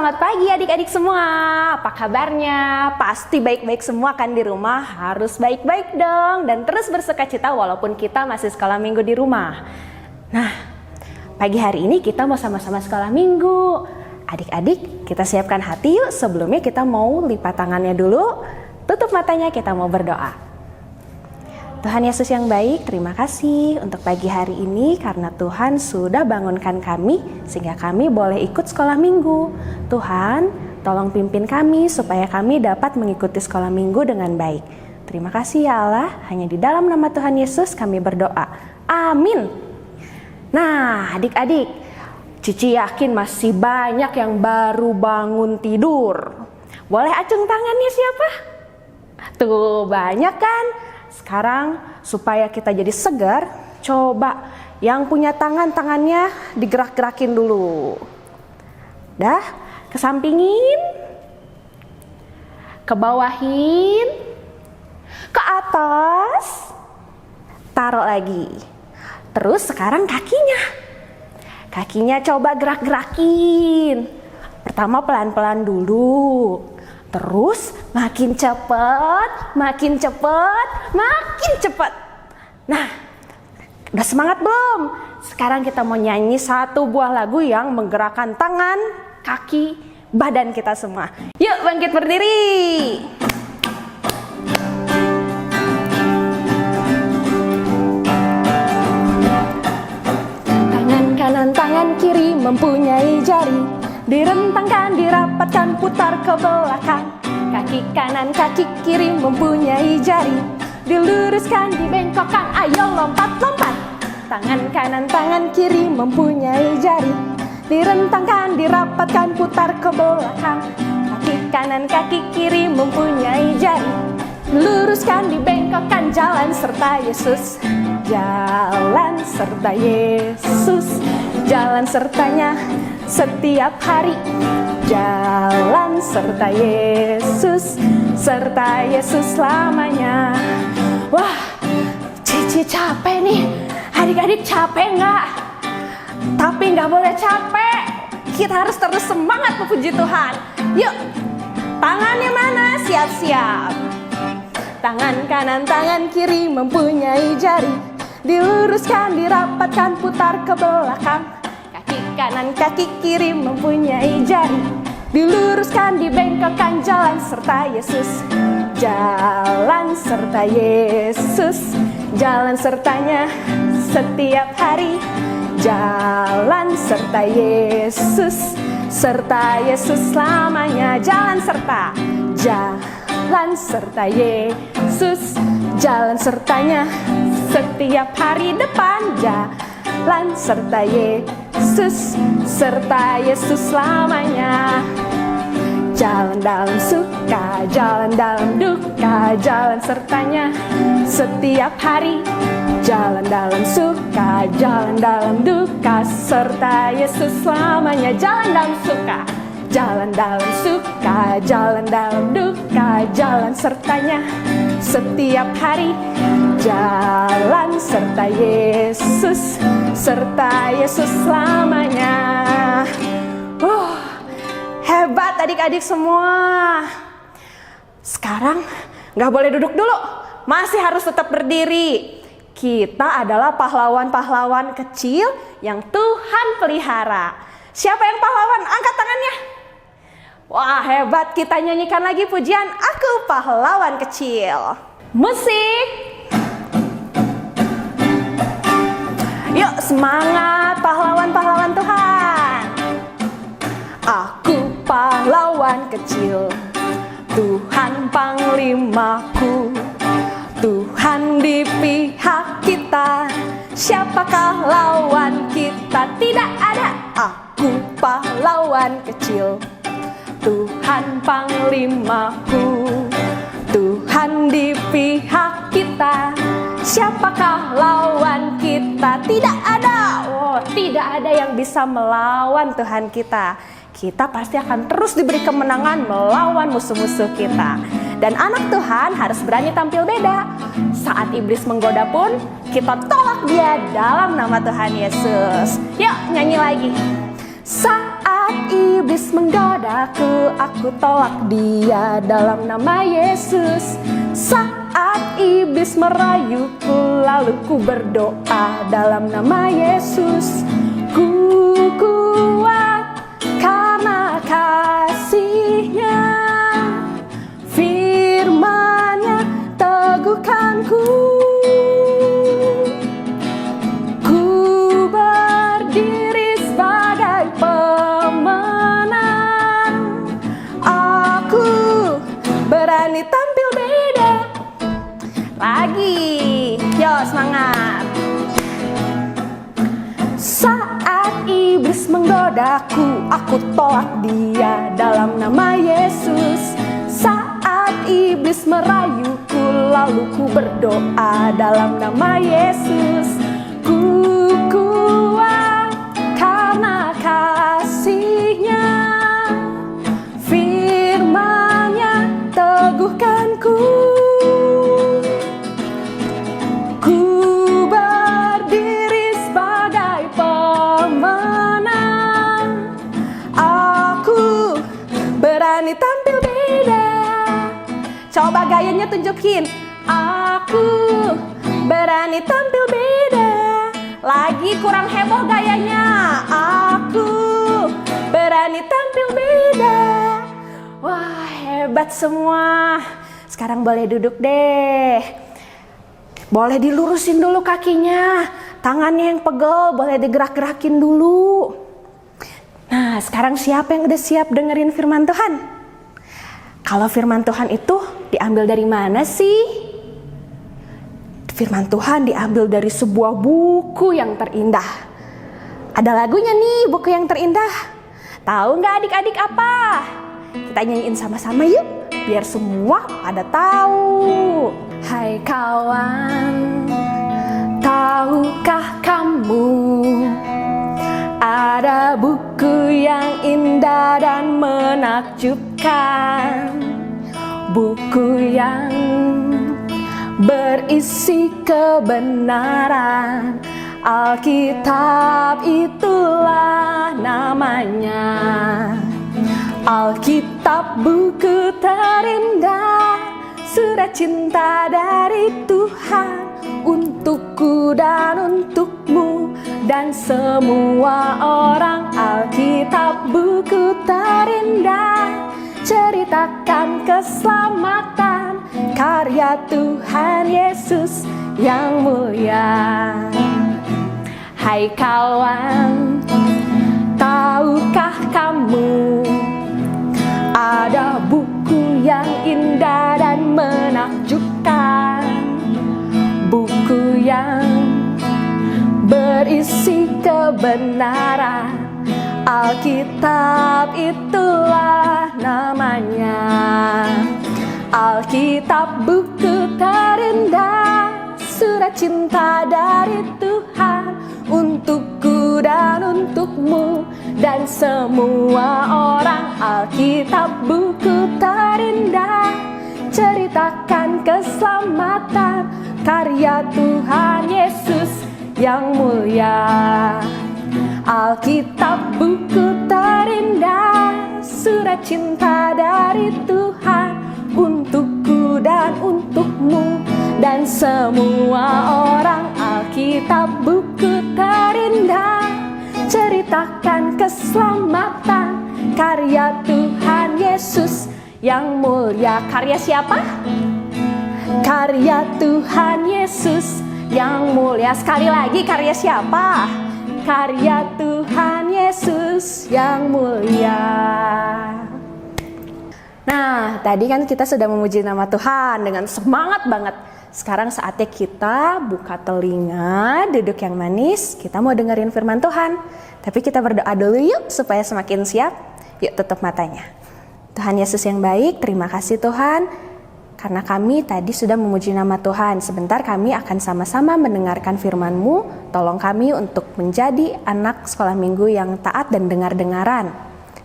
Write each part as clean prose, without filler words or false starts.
Selamat pagi adik-adik semua. Apa kabarnya? Pasti baik-baik semua kan di rumah? Harus baik-baik dong dan terus bersukacita walaupun kita masih sekolah minggu di rumah. Nah, pagi hari ini kita mau sama-sama sekolah minggu. Adik-adik, kita siapkan hati yuk. Sebelumnya kita mau lipat tangannya dulu. Tutup matanya, kita mau berdoa. Tuhan Yesus yang baik, terima kasih untuk pagi hari ini karena Tuhan sudah bangunkan kami sehingga kami boleh ikut sekolah minggu. Tuhan, tolong pimpin kami supaya kami dapat mengikuti sekolah minggu dengan baik. Terima kasih ya Allah, hanya di dalam nama Tuhan Yesus kami berdoa. Amin. Nah, adik-adik, Cici yakin masih banyak yang baru bangun tidur. Boleh acung tangannya siapa? Tuh, banyak kan? Sekarang supaya kita jadi segar, coba yang punya tangannya digerak-gerakin dulu. Dah, kesampingin, ke bawahin, ke atas, taruh lagi. Terus sekarang kakinya. Kakinya coba gerak-gerakin. Pertama pelan-pelan dulu. Terus makin cepat, makin cepat, makin cepat. Nah, udah semangat belum? Sekarang kita mau nyanyi satu buah lagu yang menggerakkan tangan, kaki, badan kita semua. Yuk bangkit berdiri. Tangan kanan, tangan kiri mempunyai jari. Direntangkan, dirapatkan, putar ke belakang. Kaki kanan, kaki kiri mempunyai jari. Diluruskan, dibengkokkan, ayo lompat-lompat. Tangan kanan, tangan kiri mempunyai jari. Direntangkan, dirapatkan, putar ke belakang. Kaki kanan, kaki kiri mempunyai jari. Diluruskan, dibengkokkan, jalan serta Yesus. Jalan serta Yesus. Jalan sertanya setiap hari. Jalan serta Yesus selamanya. Wah, Cici capek nih. Adik-adik capek nggak? Tapi nggak boleh capek. Kita harus terus semangat memuji Tuhan. Yuk, tangannya mana? Siap-siap. Tangan kanan, tangan kiri mempunyai jari. Diluruskan, dirapatkan, putar ke belakang. Kanan kaki kiri mempunyai jari. Diluruskan, dibengkokkan, jalan serta Yesus. Jalan serta Yesus. Jalan sertanya setiap hari. Jalan serta Yesus selamanya. Jalan serta. Jalan serta Yesus. Jalan sertanya setiap hari. Depan jalan serta Yesus selamanya. Jalan dalam suka, jalan dalam duka, jalan sertanya setiap hari. Jalan dalam suka, jalan dalam duka, serta Yesus selamanya. Jalan dalam suka, jalan dalam suka, jalan dalam duka, jalan sertanya setiap hari. Jalan serta Yesus selamanya. Hebat adik-adik semua. Sekarang gak boleh duduk dulu, masih harus tetap berdiri. Kita adalah pahlawan-pahlawan kecil yang Tuhan pelihara. Siapa yang pahlawan? Angkat tangannya. Wah, hebat. Kita nyanyikan lagi pujian Aku Pahlawan Kecil. Musik. Yuk semangat pahlawan-pahlawan Tuhan. Aku pahlawan kecil, Tuhan panglimaku. Tuhan di pihak kita, siapakah lawan kita? Tidak ada. Aku pahlawan kecil, Tuhan panglimaku. Tuhan di pihak kita, siapakah lawan kita? Tidak ada. Oh, tidak ada yang bisa melawan Tuhan kita. Kita pasti akan terus diberi kemenangan melawan musuh-musuh kita. Dan anak Tuhan harus berani tampil beda. Saat iblis menggoda pun, kita tolak dia dalam nama Tuhan Yesus. Yuk nyanyi lagi. Saat iblis menggodaku, aku tolak dia dalam nama Yesus. Saat iblis merayuku, lalu ku berdoa dalam nama Yesus. Ku kuat karena kasih-Nya, firman-Nya teguhkanku. Ku berdiri sebagai pemenang. Aku berani tampil beda. Lagi, yo semangat. Saat iblis menggodaku, aku tolak dia dalam nama Yesus. Saat iblis merayuku, lalu ku berdoa dalam nama Yesus. Ku kuat karena kasih-Nya, firman-Nya teguhkanku. Ku berdiri sebagai pemenang. Aku berani tampil beda. Coba gayanya tunjukin. Aku berani tampil beda. Lagi kurang heboh gayanya. Aku berani tampil beda. Wah, hebat semua. Sekarang boleh duduk deh. Boleh dilurusin dulu kakinya. Tangannya yang pegel boleh digerak-gerakin dulu. Nah, sekarang siapa yang udah siap dengerin firman Tuhan? Kalau firman Tuhan itu diambil dari mana sih? Firman Tuhan diambil dari sebuah buku yang terindah. Ada lagunya nih, buku yang terindah. Tahu nggak adik-adik apa? Kita nyanyiin sama-sama yuk, biar semua pada tahu. Hai kawan, tahukah kamu ada buku yang indah dan menakjubkan? Buku yang berisi kebenaran, Alkitab itulah namanya. Alkitab buku terindah, surat cinta dari Tuhan untukku dan untukmu dan semua orang. Alkitab buku terindah, ceritakan keselamatan karya Tuhan Yesus yang mulia. Hai kawan, tahukah kamu ada buku yang indah dan menakjubkan? Buku yang berisi kebenaran, Alkitab itulah namanya. Alkitab buku terindah, surat cinta dari Tuhan untukku dan untukmu dan semua orang. Alkitab buku terindah, ceritakan keselamatan karya Tuhan Yesus yang mulia. Alkitab buku terindah, surat cinta dari Tuhan untukku dan untukmu dan semua orang. Alkitab buku terindah, ceritakan keselamatan karya Tuhan Yesus yang mulia. Karya siapa? Karya Tuhan Yesus yang mulia. Sekali lagi, karya siapa? Karya Tuhan Yesus yang mulia. Nah, tadi kan kita sudah memuji nama Tuhan dengan semangat banget. Sekarang saatnya kita buka telinga, duduk yang manis. Kita mau dengerin firman Tuhan. Tapi kita berdoa dulu yuk supaya semakin siap. Yuk tutup matanya. Tuhan Yesus yang baik, terima kasih Tuhan. Karena kami tadi sudah memuji nama Tuhan. Sebentar kami akan sama-sama mendengarkan firman-Mu. Tolong kami untuk menjadi anak sekolah minggu yang taat dan dengar-dengaran.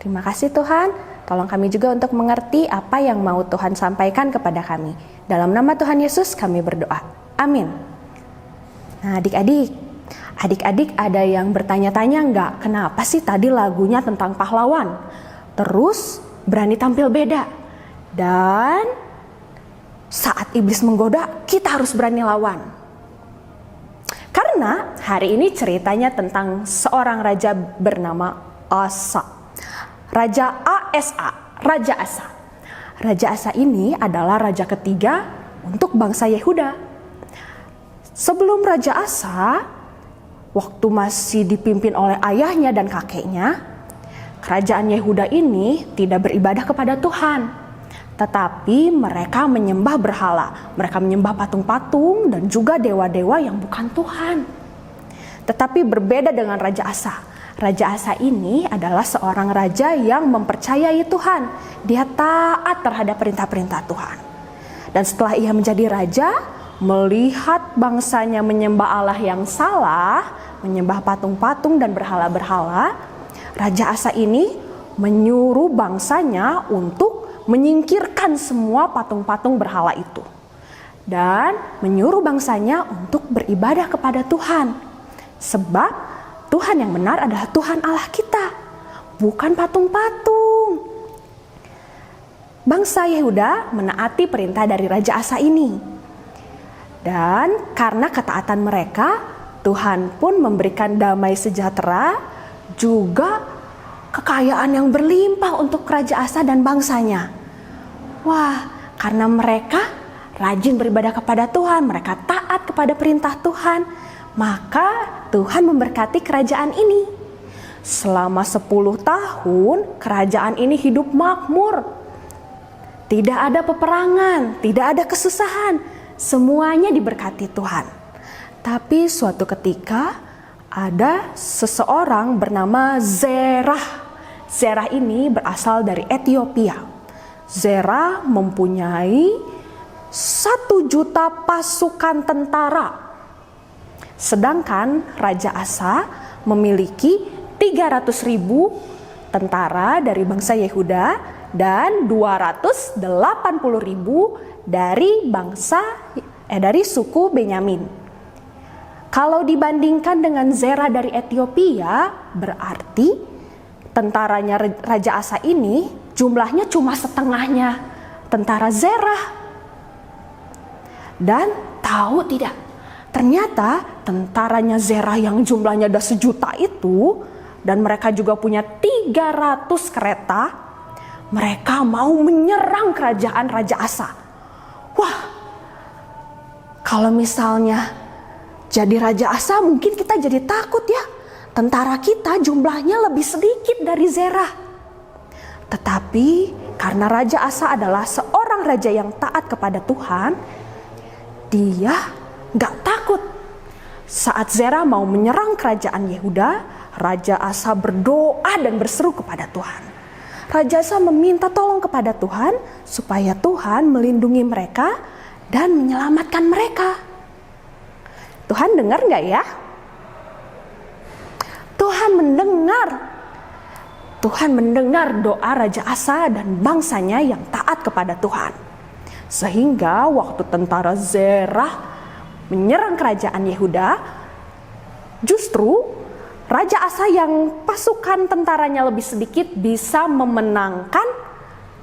Terima kasih Tuhan. Tolong kami juga untuk mengerti apa yang mau Tuhan sampaikan kepada kami. Dalam nama Tuhan Yesus kami berdoa. Amin. Nah adik-adik, Adik-adik ada yang bertanya-tanya nggak, kenapa sih tadi lagunya tentang pahlawan? Terus berani tampil beda. Dan saat iblis menggoda, kita harus berani lawan. Karena hari ini ceritanya tentang seorang raja bernama Asa. Raja Asa. Raja Asa ini adalah raja ketiga untuk bangsa Yehuda. Sebelum Raja Asa, waktu masih dipimpin oleh ayahnya dan kakeknya, kerajaan Yehuda ini tidak beribadah kepada Tuhan, tetapi mereka menyembah berhala. Mereka menyembah patung-patung dan juga dewa-dewa yang bukan Tuhan. Tetapi berbeda dengan Raja Asa. Raja Asa ini adalah seorang raja yang mempercayai Tuhan. Dia taat terhadap perintah-perintah Tuhan. Dan setelah ia menjadi raja, melihat bangsanya menyembah Allah yang salah, menyembah patung-patung dan berhala-berhala, Raja Asa ini menyuruh bangsanya untuk menyingkirkan semua patung-patung berhala itu. Dan menyuruh bangsanya untuk beribadah kepada Tuhan. Sebab Tuhan yang benar adalah Tuhan Allah kita, bukan patung-patung. Bangsa Yehuda menaati perintah dari Raja Asa ini. Dan karena ketaatan mereka, Tuhan pun memberikan damai sejahtera, juga kekayaan yang berlimpah untuk Raja Asa dan bangsanya. Wah, karena mereka rajin beribadah kepada Tuhan, mereka taat kepada perintah Tuhan, maka Tuhan memberkati kerajaan ini. Selama 10 tahun, kerajaan ini hidup makmur. Tidak ada peperangan, tidak ada kesusahan, semuanya diberkati Tuhan. Tapi suatu ketika ada seseorang bernama Zerah. Zerah ini berasal dari Ethiopia. Zerah mempunyai 1 juta pasukan tentara. Sedangkan Raja Asa memiliki 300.000 tentara dari bangsa Yehuda dan 280.000 dari suku Benyamin. Kalau dibandingkan dengan Zerah dari Ethiopia, berarti tentaranya Raja Asa ini jumlahnya cuma setengahnya tentara Zerah. Dan tahu tidak? Ternyata tentaranya Zerah yang jumlahnya udah 1 juta itu, dan mereka juga punya 300 kereta, mereka mau menyerang kerajaan Raja Asa. Wah, kalau misalnya jadi Raja Asa mungkin kita jadi takut ya. Tentara kita jumlahnya lebih sedikit dari Zerah. Tetapi karena Raja Asa adalah seorang raja yang taat kepada Tuhan, dia gak takut. Saat Zerah mau menyerang kerajaan Yehuda, Raja Asa berdoa dan berseru kepada Tuhan. Raja Asa meminta tolong kepada Tuhan supaya Tuhan melindungi mereka dan menyelamatkan mereka. Tuhan dengar gak ya? Tuhan mendengar. Tuhan mendengar doa Raja Asa dan bangsanya yang taat kepada Tuhan. Sehingga waktu tentara Zerah menyerang kerajaan Yehuda, justru Raja Asa yang pasukan tentaranya lebih sedikit bisa memenangkan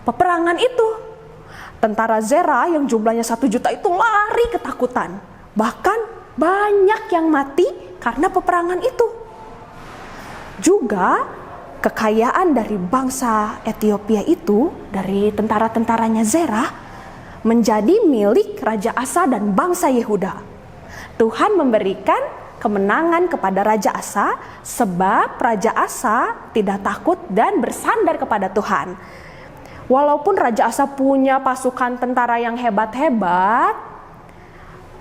peperangan itu. Tentara Zerah yang jumlahnya 1 juta itu lari ketakutan. Bahkan banyak yang mati karena peperangan itu. Juga kekayaan dari bangsa Ethiopia itu, dari tentara-tentaranya Zerah, menjadi milik Raja Asa dan bangsa Yehuda. Tuhan memberikan kemenangan kepada Raja Asa sebab Raja Asa tidak takut dan bersandar kepada Tuhan. Walaupun Raja Asa punya pasukan tentara yang hebat-hebat,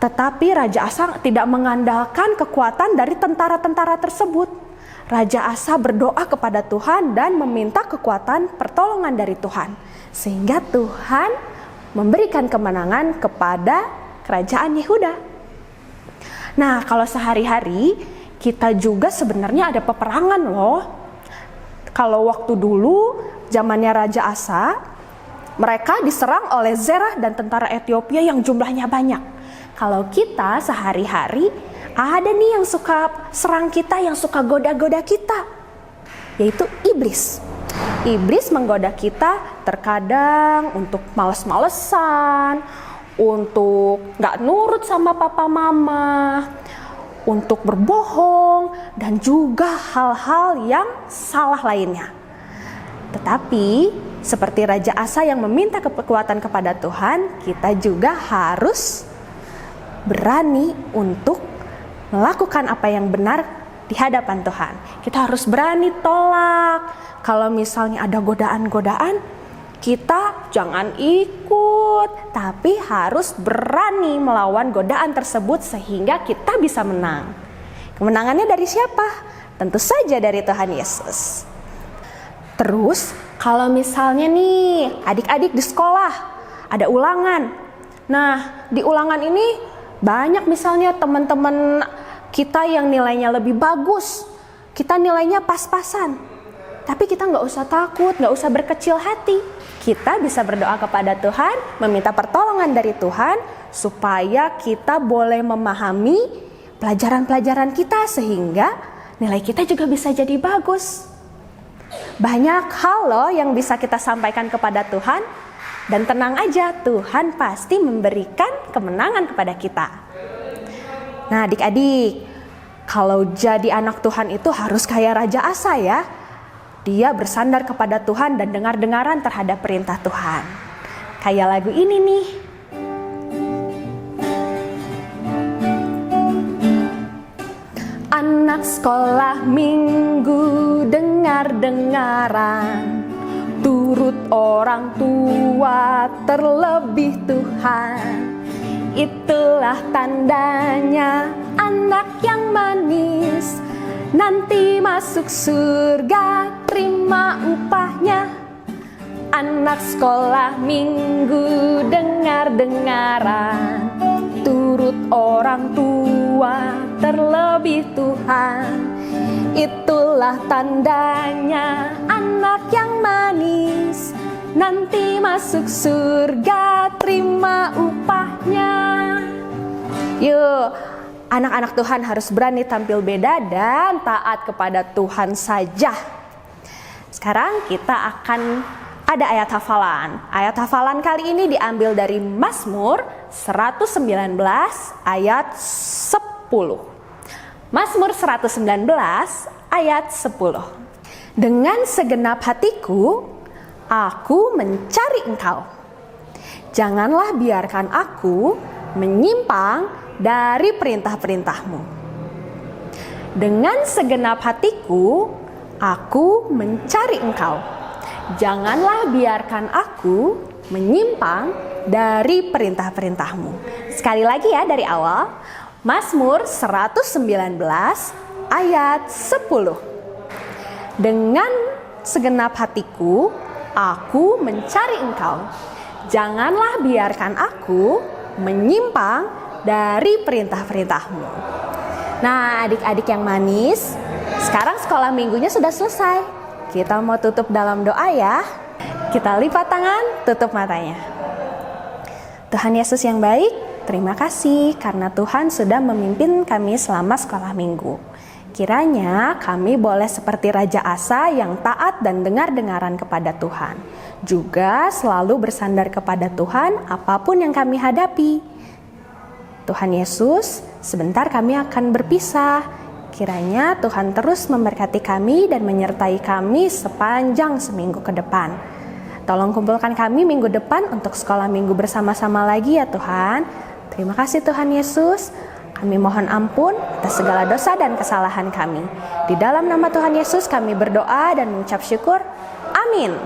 tetapi Raja Asa tidak mengandalkan kekuatan dari tentara-tentara tersebut. Raja Asa berdoa kepada Tuhan dan meminta kekuatan pertolongan dari Tuhan. Sehingga Tuhan memberikan kemenangan kepada kerajaan Yehuda. Nah, kalau sehari-hari kita juga sebenarnya ada peperangan loh. Kalau waktu dulu zamannya Raja Asa, mereka diserang oleh Zerah dan tentara Ethiopia yang jumlahnya banyak. Kalau kita sehari-hari ada nih yang suka serang kita, yang suka goda-goda kita, yaitu iblis. Iblis menggoda kita terkadang untuk males-malesan, untuk gak nurut sama papa mama, untuk berbohong, dan juga hal-hal yang salah lainnya. Tetapi seperti Raja Asa yang meminta kekuatan kepada Tuhan, kita juga harus berani untuk melakukan apa yang benar di hadapan Tuhan. Kita harus berani tolak. Kalau misalnya ada godaan-godaan, kita jangan ikut, tapi harus berani melawan godaan tersebut sehingga kita bisa menang. Kemenangannya dari siapa? Tentu saja dari Tuhan Yesus. Terus kalau misalnya nih adik-adik di sekolah ada ulangan. Nah, di ulangan ini banyak misalnya teman-teman kita yang nilainya lebih bagus. Kita nilainya pas-pasan. Tapi kita nggak usah takut, nggak usah berkecil hati. Kita bisa berdoa kepada Tuhan, meminta pertolongan dari Tuhan supaya kita boleh memahami pelajaran-pelajaran kita sehingga nilai kita juga bisa jadi bagus. Banyak hal loh yang bisa kita sampaikan kepada Tuhan, dan tenang aja, Tuhan pasti memberikan kemenangan kepada kita. Nah adik-adik, kalau jadi anak Tuhan itu harus kayak Raja Asa ya. Dia bersandar kepada Tuhan dan dengar-dengaran terhadap perintah Tuhan. Kayak lagu ini nih. Anak sekolah minggu dengar-dengaran, turut orang tua terlebih Tuhan. Itulah tandanya anak yang manis, nanti masuk surga terima upahnya. Anak sekolah minggu dengar-dengaran, turut orang tua terlebih Tuhan. Itulah tandanya anak yang manis, nanti masuk surga terima upahnya. Yuk, anak-anak Tuhan harus berani tampil beda dan taat kepada Tuhan saja. Sekarang kita akan ada ayat hafalan. Ayat hafalan kali ini diambil dari Mazmur 119 ayat 10. Mazmur 119 ayat 10. Dengan segenap hatiku, aku mencari Engkau. Janganlah biarkan aku menyimpang dari perintah-perintah-Mu. Dengan segenap hatiku, aku mencari Engkau. Janganlah biarkan aku menyimpang dari perintah-perintah-Mu. Sekali lagi ya dari awal. Mazmur 119 ayat 10. Dengan segenap hatiku, aku mencari Engkau. Janganlah biarkan aku menyimpang dari perintah-perintah-Mu. Nah, adik-adik yang manis, sekarang sekolah minggunya sudah selesai. Kita mau tutup dalam doa ya. Kita lipat tangan, tutup matanya. Tuhan Yesus yang baik, terima kasih karena Tuhan sudah memimpin kami selama sekolah minggu. Kiranya kami boleh seperti Raja Asa yang taat dan dengar-dengaran kepada Tuhan. Juga selalu bersandar kepada Tuhan apapun yang kami hadapi. Tuhan Yesus, sebentar kami akan berpisah. Kiranya Tuhan terus memberkati kami dan menyertai kami sepanjang seminggu ke depan. Tolong kumpulkan kami minggu depan untuk sekolah minggu bersama-sama lagi ya Tuhan. Terima kasih Tuhan Yesus. Kami mohon ampun atas segala dosa dan kesalahan kami. Di dalam nama Tuhan Yesus kami berdoa dan mengucap syukur. Amin.